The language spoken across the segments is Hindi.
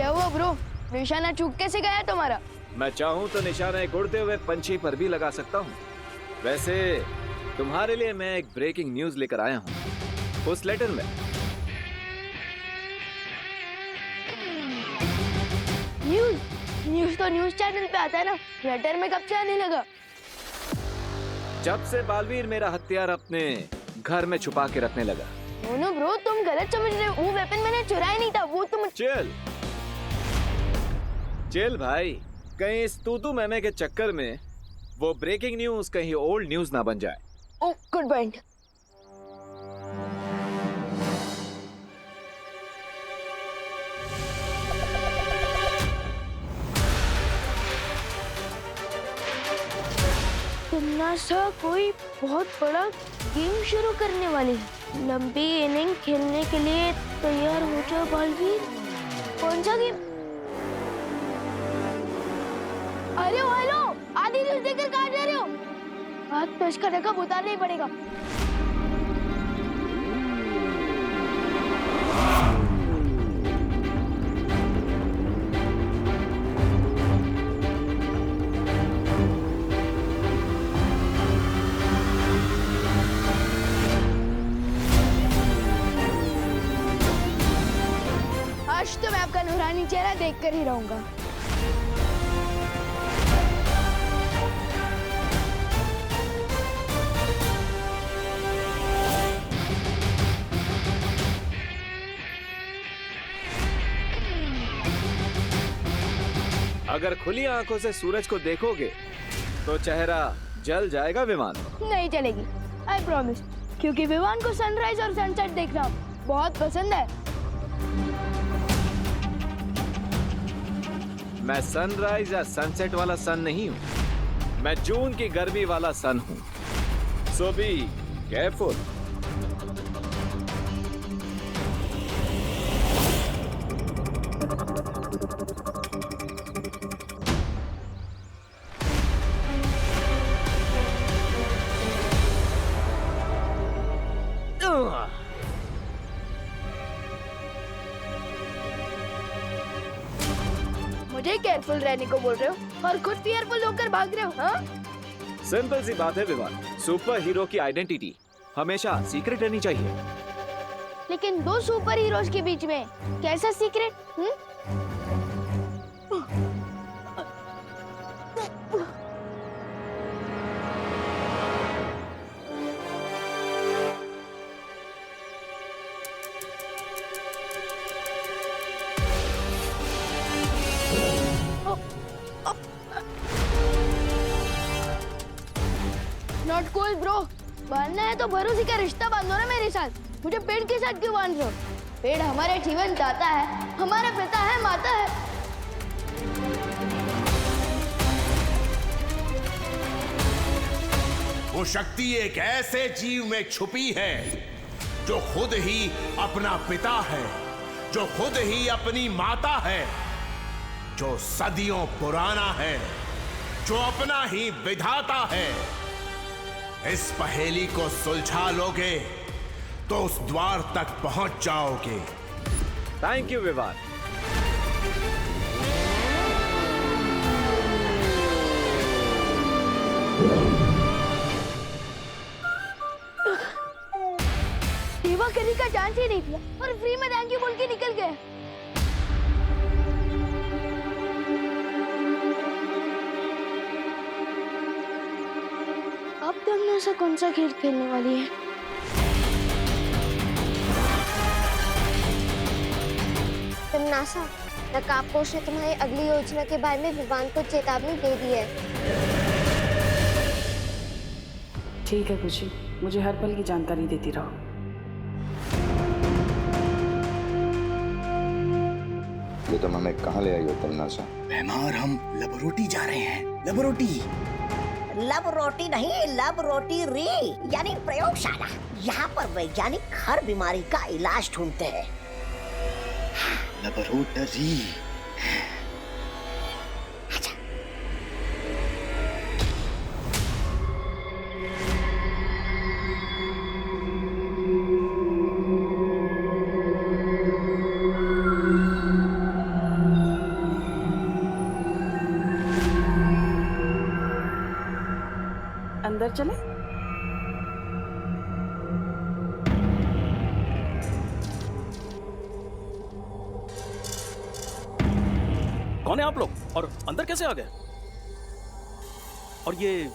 क्या हुआ ब्रो? निशाना चूक कैसे गया तुम्हारा? मैं चाहूँ तो निशाना एक उड़ते हुए पंछी पर भी लगा सकता हूँ। वैसे तुम्हारे लिए मैं एक ब्रेकिंग न्यूज लेकर आया हूँ। उस लेटर में न्यूज तो न्यूज चैनल पे आता है ना, लेटर में कब से आने लगा? जब से बालवीर मेरा हथियार अपने घर में छुपा के रखने लगा। नो ब्रो, तुम गलत समझ रहे हो। वो वेपन मैंने चुराया नहीं था, वो तुम। चिल भाई, कहीं इस तूतू मैमे के चक्कर में वो ब्रेकिंग न्यूज कहीं ओल्ड न्यूज ना बन जाए। ओह, गुड पॉइंट। नासा कोई बहुत बड़ा गेम शुरू करने वाली है। लंबी इनिंग खेलने के लिए तैयार हो जाओ बालवीर। कौन सा गेम? हेलो आधी न्यूज देखकर कहाँ जा रहे हो? आज तो इसका नकाब उतारना ही पड़ेगा। आज तो मैं आपका नूरानी चेहरा देखकर ही रहूंगा। अगर खुली आंखों से सूरज को देखोगे तो चेहरा जल जाएगा विमान। नहीं चलेगी, आई प्रॉमिस, क्योंकि विमान को सनराइज और सनसेट देखना बहुत पसंद है। मैं सनराइज या सनसेट वाला सन नहीं हूँ, मैं जून की गर्मी वाला सन हूँ। सो बी केयरफुल। मुझे केयरफुल रहने को बोल रहे हो और खुद फियरफुल होकर भाग रहे हो, हाँ? सिंपल सी बात है विवान, सुपर हीरो की आइडेंटिटी हमेशा सीक्रेट रहनी चाहिए। लेकिन दो सुपर हीरोज के बीच में कैसा सीक्रेट? Not cool bro. बांधना है तो भरोसे का रिश्ता बांधो ना मेरे साथ। मुझे पेड़ के साथ क्यों बांध रहे हो? पेड़ हमारे जीवन दाता है, हमारा पिता है, माता है। वो शक्ति एक ऐसे जीव में छुपी है जो खुद ही अपना पिता है, जो खुद ही अपनी माता है, जो सदियों पुराना है, जो अपना ही विधाता है। इस पहेली को सुलझा लोगे तो उस द्वार तक पहुंच जाओगे। Thank you Vivaan. सेवा करने का चांस ही नहीं दिया और फ्री में थैंक यू बोल के निकल गए। अब तुमने ऐसा कौन सा खेल खेलने वाली है? नासा, नकाबपोश ने तुम्हारी अगली योजना के बारे में विवान को चेतावनी दे दी है। ठीक है खुशी, मुझे हर पल की जानकारी देती रहो। ये तुम हमें कहाँ ले आई हो तमन्नासा? बेमार, हम लेबोरेटरी जा रहे हैं। लेबोरेटरी नहीं, लेबोरेटरी रे, यानी प्रयोगशाला। यहाँ पर वैज्ञानिक हर बीमारी का इलाज ढूंढते हैं। लेबोरेटरी। अंदर चले? कौन है आप लोग और अंदर कैसे आ गए? और ये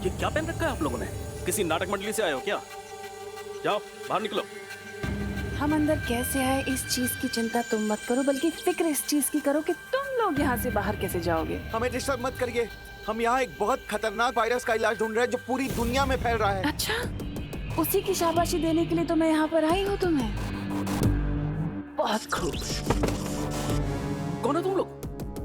क्या पहन रखा है आप लोगों ने? किसी नाटक मंडली से आए हो क्या? जाओ बाहर निकलो। हम अंदर कैसे आए इस चीज की चिंता तुम मत करो, बल्कि फिक्र इस चीज की करो कि तुम लोग यहाँ से बाहर कैसे जाओगे। हमें डिस्टर्ब मत करिए। हम यहाँ एक बहुत खतरनाक वायरस का इलाज ढूंढ रहे हैं जो पूरी दुनिया में फैल रहा है। अच्छा, उसी की शाबाशी देने के लिए तो मैं यहाँ पर आई हूँ तुम्हें। बहुत खूब। कौन है तुम लोग?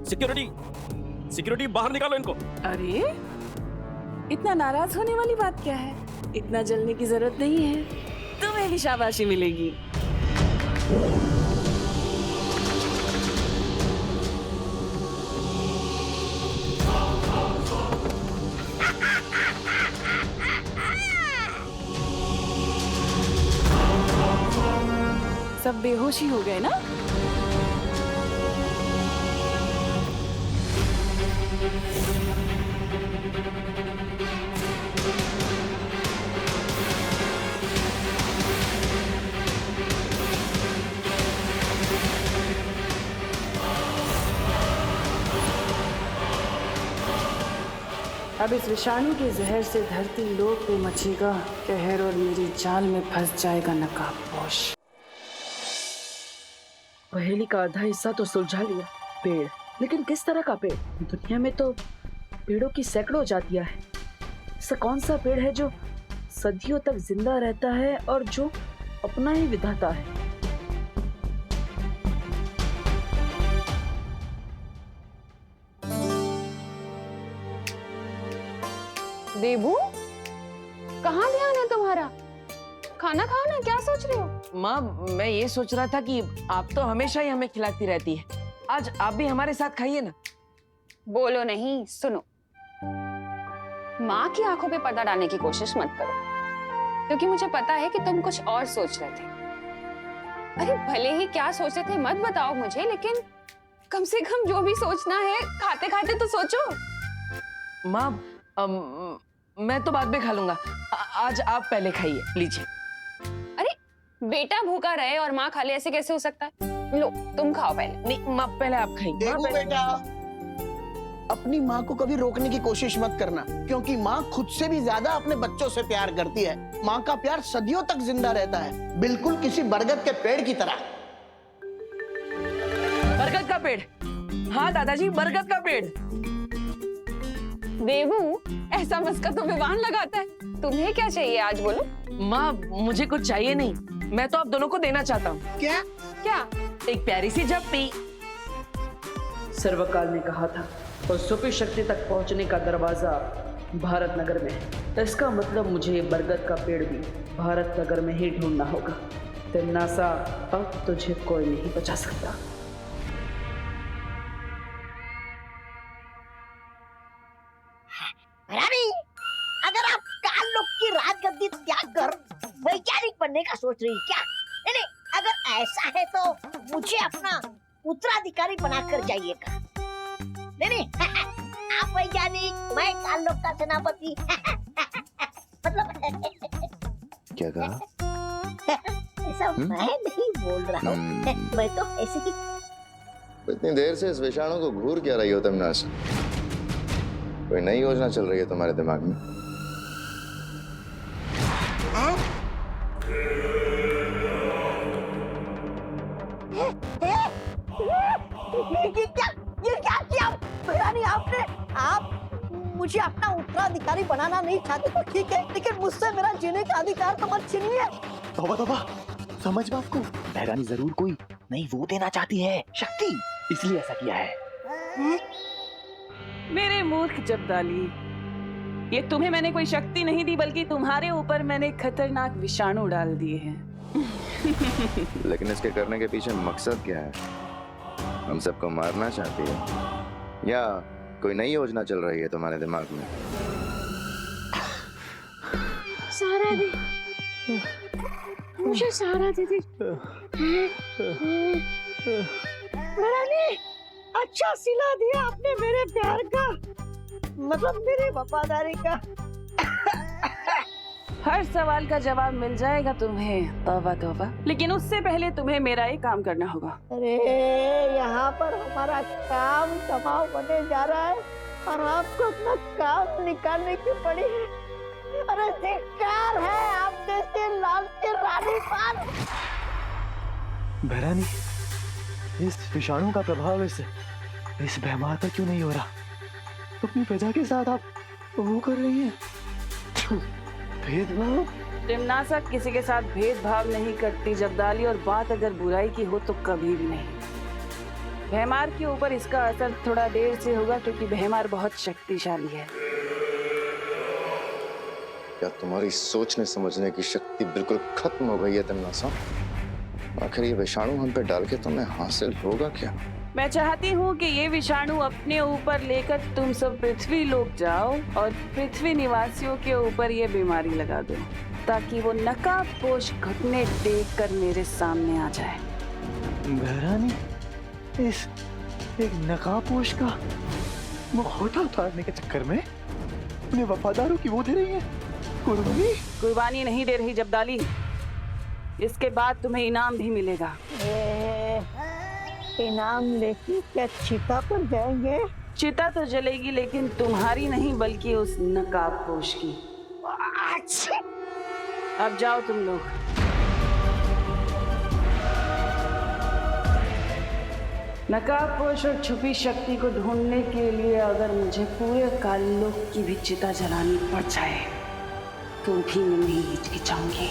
सिक्योरिटी बाहर निकालो इनको। अरे इतना नाराज होने वाली बात क्या है? इतना जलने की जरूरत नहीं है, तुम्हें भी शाबाशी मिलेगी। सब बेहोशी हो गए ना? अब इस विषाणु के जहर से धरती लोक पे मचेगा कहर और मेरी जाल में फंस जाएगा नकाबपोश। पहेली का आधा हिस्सा तो सुलझा लिया, पेड़। लेकिन किस तरह का पेड़? दुनिया में तो पेड़ों की सैकड़ों जातियां हैं। ऐसा कौन सा पेड़ है जो सदियों तक जिंदा रहता है और जो अपना ही विधाता है? देबू, कहाँ ध्यान है तुम्हारा? खाना खाओ ना, क्या सोच रहे हो? माँ, मैं ये सोच रहा था कि आप तो हमेशा ही हमें खिलाती रहती है, आज आप भी हमारे साथ खाइए ना। बोलो नहीं, सुनो। माँ की आंखों पे पर्दा डालने की कोशिश मत करो, क्योंकि मुझे पता है कि तुम कुछ और सोच रहे थे। अरे भले ही क्या सोचे थे मत बताओ मुझे, लेकिन कम से कम जो भी सोचना है खाते खाते तो सोचो। माँ, मैं तो बाद में खा लूंगा, आज आप पहले खाइए, लीजिए। अरे बेटा भूखा रहे और माँ खा ले, ऐसे कैसे हो सकता है? लो तुम खाओ पहले। नहीं माँ, पहले आप खाइए। देखो बेटा, अपनी माँ को कभी रोकने की कोशिश मत करना, क्योंकि माँ खुद से भी ज्यादा अपने बच्चों से प्यार करती है। माँ का प्यार सदियों तक जिंदा रहता है, बिल्कुल किसी बरगद के पेड़ की तरह। बरगद का पेड़? हाँ दादाजी, बरगद का पेड़। देवू, ऐसा मस्का तो विवान लगाता है। तुम्हें क्या चाहिए आज बोलो? माँ, मुझे कुछ चाहिए नहीं, मैं तो आप दोनों को देना चाहता हूँ। क्या? क्या? एक प्यारी सी झप्पी। सर्वकाल ने कहा था और सुपी शक्ति तक पहुंचने का दरवाजा भारत नगर में है। इसका मतलब मुझे बरगद का पेड़ भी भारत नगर में ही ढूंढना होगा। तिमनासा, अब तुझे कोई नहीं बचा सकता। रानी, अगर आप काल लोक की राजगद्दी त्याग कर वैज्ञानिक बनने का सोच रही क्या? नहीं नहीं, अगर ऐसा है तो मुझे अपना उत्तराधिकारी बनाकर जाइएगा। नहीं नहीं, आप वैज्ञानिक, मैं काल लोक का सेनापति। मतलब क्या कहा? ऐसा मैं नहीं बोल रहा हूँ, मैं तो ऐसे ही। इतनी देर से इस विषाणु को घूर क्या रही हो तिमनासा? कोई नई योजना चल रही है तुम्हारे दिमाग में? ये क्या किया रानी आपने? आप मुझे अपना उत्तराधिकारी बनाना नहीं चाहते तो ठीक है, लेकिन मुझसे मेरा जीने का अधिकार तो मत छीनिए। तौबा तौबा, समझ बात को। बहरानी जरूर कोई नई वो देना चाहती है, शक्ति, इसलिए ऐसा किया है। मेरे मूर्ख जब्दाली, ये तुम्हें मैंने कोई शक्ति नहीं दी, बल्कि तुम्हारे ऊपर मैंने खतरनाक विषाणु डाल दिए हैं। लेकिन इसके करने के पीछे मकसद क्या है? हम सबको मारना चाहती है या कोई नई योजना चल रही है तुम्हारे दिमाग में? सहारा दे, मुझे सहारा दे दे। रानी, अच्छा सिला दिया आपने मेरे प्यार का, मतलब मेरी वफादारी का। हर सवाल का जवाब मिल जाएगा तुम्हें, तौबा तौबा। लेकिन उससे पहले तुम्हें मेरा एक काम करना होगा। अरे यहाँ पर हमारा काम तबाह होने जा रहा है और आपको अपना काम निकालने की पड़ी है। अरे धिक्कार है आप जैसे लाल के रानी पाल। बहरानी, इस विषाणु का प्रभाव इस बेमार पर क्यों नहीं हो रहा? अपनी प्रजा के साथ आप वो कर रही हैं भेदभाव। टिमनासा किसी के साथ भेदभाव नहीं करती जब्दाली, और बात अगर बुराई की हो तो कभी भी नहीं। भैमार के ऊपर इसका असर थोड़ा देर से होगा क्योंकि भैमार बहुत शक्तिशाली है। क्या तुम्हारी सोचने समझने की शक्ति बिल्कुल खत्म हो गई है टिमनासा? आखिर ये विषाणु हम पे डाल के तुम्हें हासिल होगा क्या? मैं चाहती हूँ कि ये विषाणु अपने ऊपर लेकर तुम सब पृथ्वी लोक जाओ और पृथ्वी निवासियों के ऊपर ये बीमारी लगा दो, ताकि वो नकाबपोश घुटने देखकर मेरे सामने आ जाए। बहरानी, इस एक नकाबपोश का मुखौटा उतारने के चक्कर में अपने वफादारों की वो दे रही है कुर्बानी। कुर्बानी नहीं दे रही जब्दाली, इसके बाद तुम्हें इनाम भी मिलेगा। इनाम लेके क्या चिता पर जाएंगे? चिता तो जलेगी लेकिन तुम्हारी नहीं बल्कि उस नकाबपोश की। अब जाओ तुम लोग। नकाबपोश और छुपी शक्ति को ढूंढने के लिए अगर मुझे पूरे काललोक की भी चिता जलानी पड़ जाए तो भी मैं नहीं हिचकिचाऊंगी।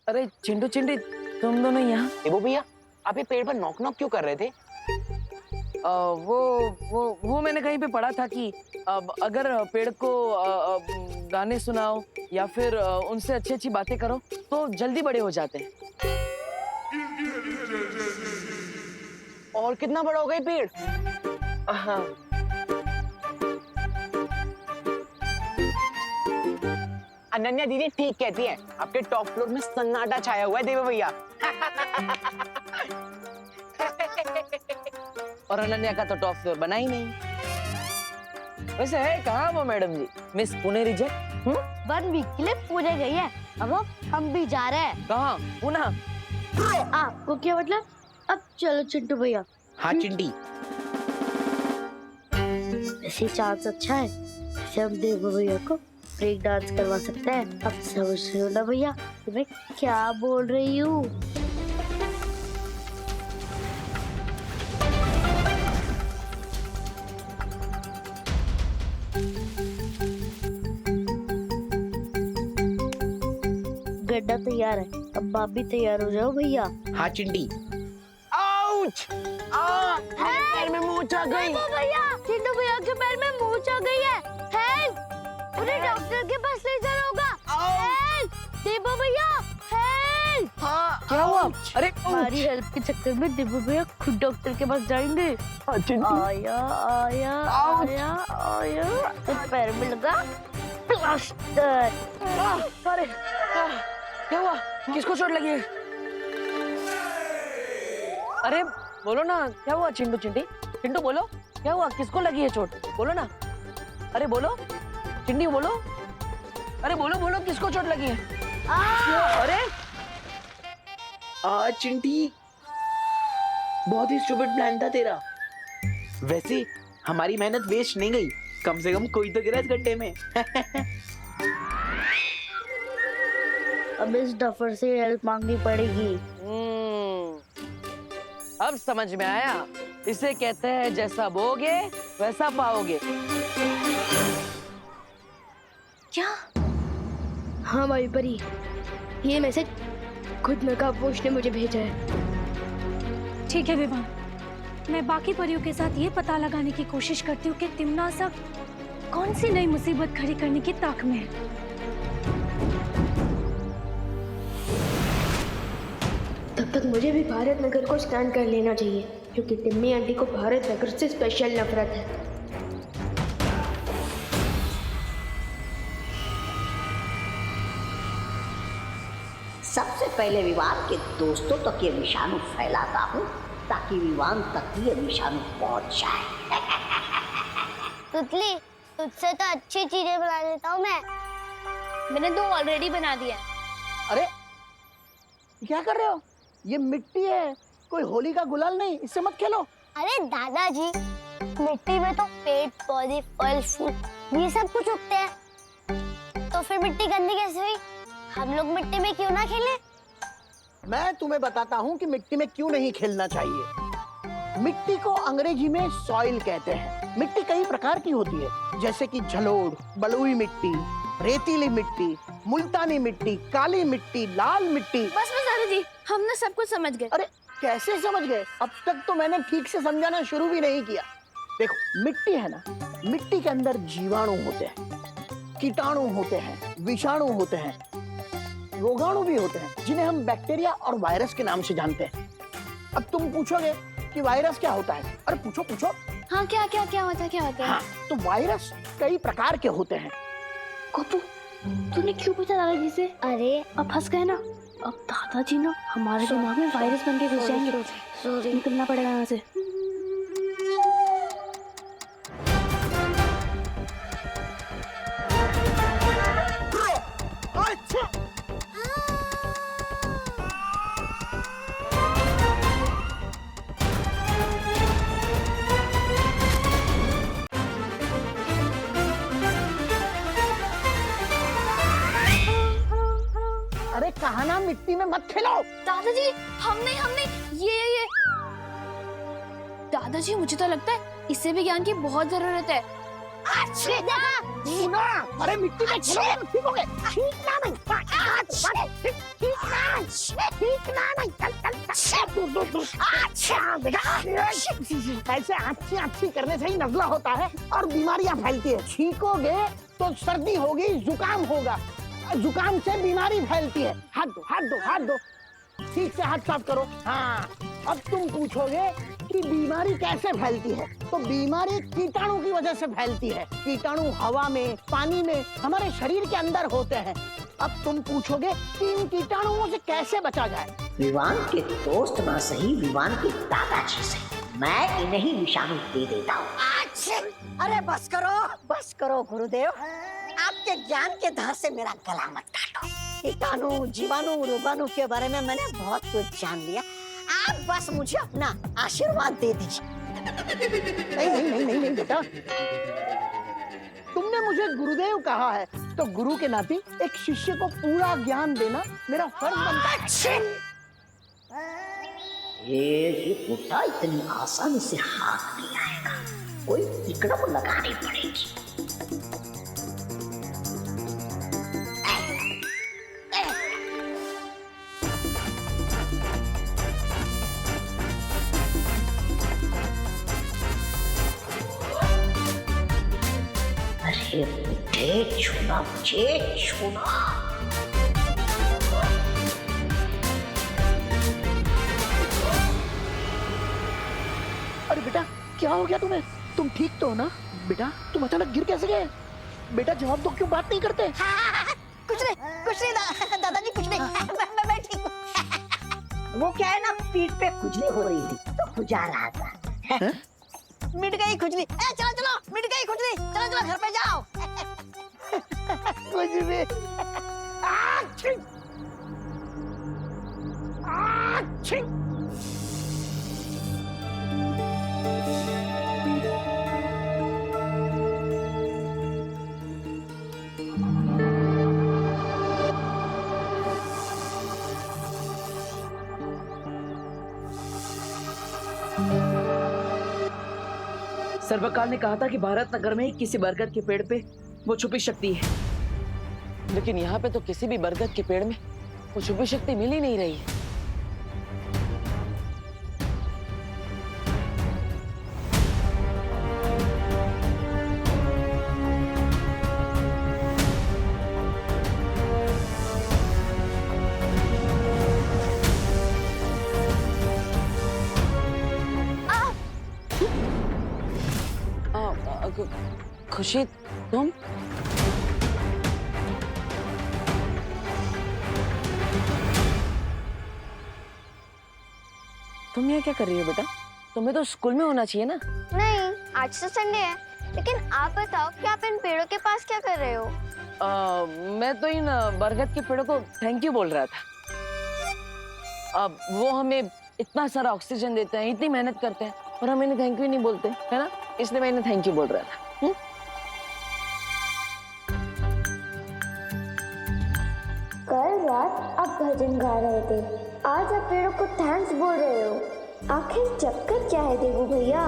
अरे चिंटू चिंटी, तुम दोनों यहाँ? देवो भैया, आप ये पेड़ पर नॉक नॉक क्यों कर रहे थे? वो मैंने कहीं पे पढ़ा था कि अगर पेड़ को गाने सुनाओ या फिर उनसे अच्छी अच्छी बातें करो तो जल्दी बड़े हो जाते हैं। और कितना बड़ा हो गया पेड़? हाँ। अनन्या दीदी ठीक कहती है, आपके टॉप फ्लोर में सन्नाटा छाया हुआ है देवो भैया। और अनन्या का तो टॉप फ्लोर बना ही नहीं। वैसे है कहाँ वो मैडम जी, मिस पुणे रिजेक्ट? 1 वीक के लिए पुणे गई है, अब हम भी जा रहे हैं। कहाँ? पुणे? आपको क्या मतलब? अब चलो चिंटू भैया। हाँ चिंटी। ऐसी चांस अच्छा है, ऐसे हम देवो भैया को ब्रेक डांस करवा सकते हैं। अब समझ रहे हो ना भैया कि मैं क्या बोल रही हूँ? गड्ढा तैयार है, अब आप भी तैयार हो जाओ भैया। हाँ चिंटी। आउच! पैर में मूंछ आ गई। भैया, चिंटू भैया के पैर में मूंछ आ गई है। हेल्प! उन्हें डॉक्टर के पास ले जाना होगा। हेल्प! देवो भैया, हेल्प! हाँ, क्या हुआ? अरे हमारी हेल्प के चक्कर में देवो भैया खुद डॉक्टर के पास जाएंगे। आया आया आया आया, तो पैर में लगा प्लास्टर। अरे क्या हुआ? किसको चोट लगी है? अरे बोलो ना, क्या हुआ चिंटू चिंटी? चिंटू बोलो, क्या हुआ? किसको लगी है चोट? बोलो ना। अरे बोलो चिंटी, बोलो। अरे बोलो बोलो, किसको चोट लगी है? अरे चिंटी, बहुत ही स्टूपिड प्लान था तेरा। वैसे हमारी मेहनत वेस्ट नहीं गई, कम से कम कोई तो गिरा इस गड्ढे में। अब इस डफर से हेल्प मांगनी पड़ेगी। अब समझ में आया, इसे कहते हैं जैसा बोगे वैसा पाओगे। क्या? हाँ माई परी, ये मैसेज खुद नकाबपोश ने मुझे भेजा है। ठीक है विवान, मैं बाकी परियों के साथ ये पता लगाने की कोशिश करती हूँ कि तिमनासा कौन सी नई मुसीबत खड़ी करने की ताक में है। तब तक मुझे भी भारत नगर को स्टैंड कर लेना चाहिए, क्योंकि टिम्मी आंटी को भारत नगर से स्पेशल नफरत है। सबसे पहले विवान के दोस्तों तक ये विषाणु फैलाता हूँ, ताकि विवान तक ये विषाणु पहुंच जाए। तुतली, तुझसे तो अच्छी चीजें बना लेता हूँ मैं। मैंने 2 ऑलरेडी बना दिया। अरे क्या कर रहे हो? ये मिट्टी है, कोई होली का गुलाल नहीं, इससे मत खेलो। अरे दादाजी, मिट्टी में तो पेड़ पौधे फल फूल ये सब कुछ उगते हैं, तो फिर मिट्टी गंदी कैसे हुई? हम लोग मिट्टी में क्यों ना खेलें? मैं तुम्हें बताता हूँ कि मिट्टी में क्यों नहीं खेलना चाहिए। मिट्टी को अंग्रेजी में सॉइल कहते हैं। मिट्टी कई प्रकार की होती है, जैसे कि जलोढ़, बलुई मिट्टी, रेतीली मिट्टी, मुल्तानी मिट्टी, काली मिट्टी, लाल मिट्टी। बस दादाजी, हमने सब कुछ समझ गए। अरे कैसे समझ गए? अब तक तो मैंने ठीक से समझाना शुरू भी नहीं किया। देखो, मिट्टी है ना, मिट्टी के अंदर जीवाणु होते हैं, कीटाणु होते हैं, विषाणु होते हैं, रोगाणु भी होते हैं, जिन्हें हम बैक्टीरिया और वायरस के नाम से जानते हैं। अब तुम पूछोगे कि वायरस क्या होता है? अरे पूछो पूछो। हाँ, क्या क्या क्या होता है, क्या होता है? हाँ, तो वायरस कई प्रकार के होते हैं। गोपू, तूने क्यों पूछा दादाजी से? अरे अब फंस गए ना। अब दादाजी ना हमारे दिमाग में वायरस बन के घुस जाएंगे। निकलना पड़ेगा यहाँ से। अरे कहा ना मिट्टी में मत खेलो। दादाजी, हमने ये दादाजी, मुझे तो लगता है इससे भी ज्ञान की बहुत जरूरत है। सुना, अरे मिट्टी में खेलो, ठीक हो गए। ऐसे अच्छी करने से ही नजला होता है और बीमारियां फैलती है। छींकोगे तो सर्दी होगी, जुकाम होगा, जुकाम से बीमारी फैलती है। हाथ दो, हाथ दो, हाथ दो, ठीक से हाथ साफ करो। हाँ, अब तुम पूछोगे कि बीमारी कैसे फैलती है, तो बीमारी कीटाणु की वजह से फैलती है। कीटाणु हवा में, पानी में, हमारे शरीर के अंदर होते हैं। अब तुम पूछोगे कि इन कीटाणुओं से कैसे बचा जाए? विवान के दोस्त ना सही, विवान के दादाजी से मैं इन्हें ही विषाणु दे देता हूँ। अरे बस करो गुरुदेव, आपके ज्ञान के धार से मेरा गला मत काटो। कीटाणु, जीवाणु, रोगाणु के बारे में मैंने बहुत कुछ जान लिया। आप बस मुझे अपना आशीर्वाद दे दीजिए। नहीं बेटा, तुमने मुझे गुरुदेव कहा है, तो गुरु के नाते एक शिष्य को पूरा ज्ञान देना मेरा फर्ज बनता है। ये बुढ़ा इतनी आसानी से हाथ नहीं आएगा, कोई टिकड़म लगानी पड़ेगी। अरे मुझे छूना, मुझे छूना। अरे बेटा, क्या हो गया तुम्हें? तुम ठीक तो हो ना बेटा? तुम अचानक गिर कैसे गए? बेटा जवाब दो, क्यों बात नहीं करते? कुछ नहीं दादाजी, कुछ नहीं। मैं ठीक हूँ। वो क्या है ना, पीठ पे खुजली हो रही थी तो खुजा रहा था। मिट गई खुजली। चलो मिट गई खुजली, चलो घर पे जाओ। कुछ भी। सर्वकाल ने कहा था कि भारत नगर में किसी बरगद के पेड़ पे वो छुपी शक्ति है, लेकिन यहाँ पे तो किसी भी बरगद के पेड़ में वो छुपी शक्ति मिल ही नहीं रही है। खुशी तुम? तुम यहाँ क्या कर रही हो बेटा? तुम्हें तो स्कूल में होना चाहिए ना। नहीं, आज तो संडे है। लेकिन आप बताओ कि आप इन पेड़ों के पास क्या कर रहे हो? मैं तो इन बरगद के पेड़ों को थैंक यू बोल रहा था। अब वो हमें इतना सारा ऑक्सीजन देते हैं, इतनी मेहनत करते हैं, और हम इन्हें थैंक यू नहीं बोलते, है ना? इसलिए मैं इन्हें थैंक यू बोल रहा था। कल रात आप भजन गा रहे थे, आज आप पेड़ों को थैंक्स बोल रहे हो। आखिर चक्कर क्या है देवू भैया?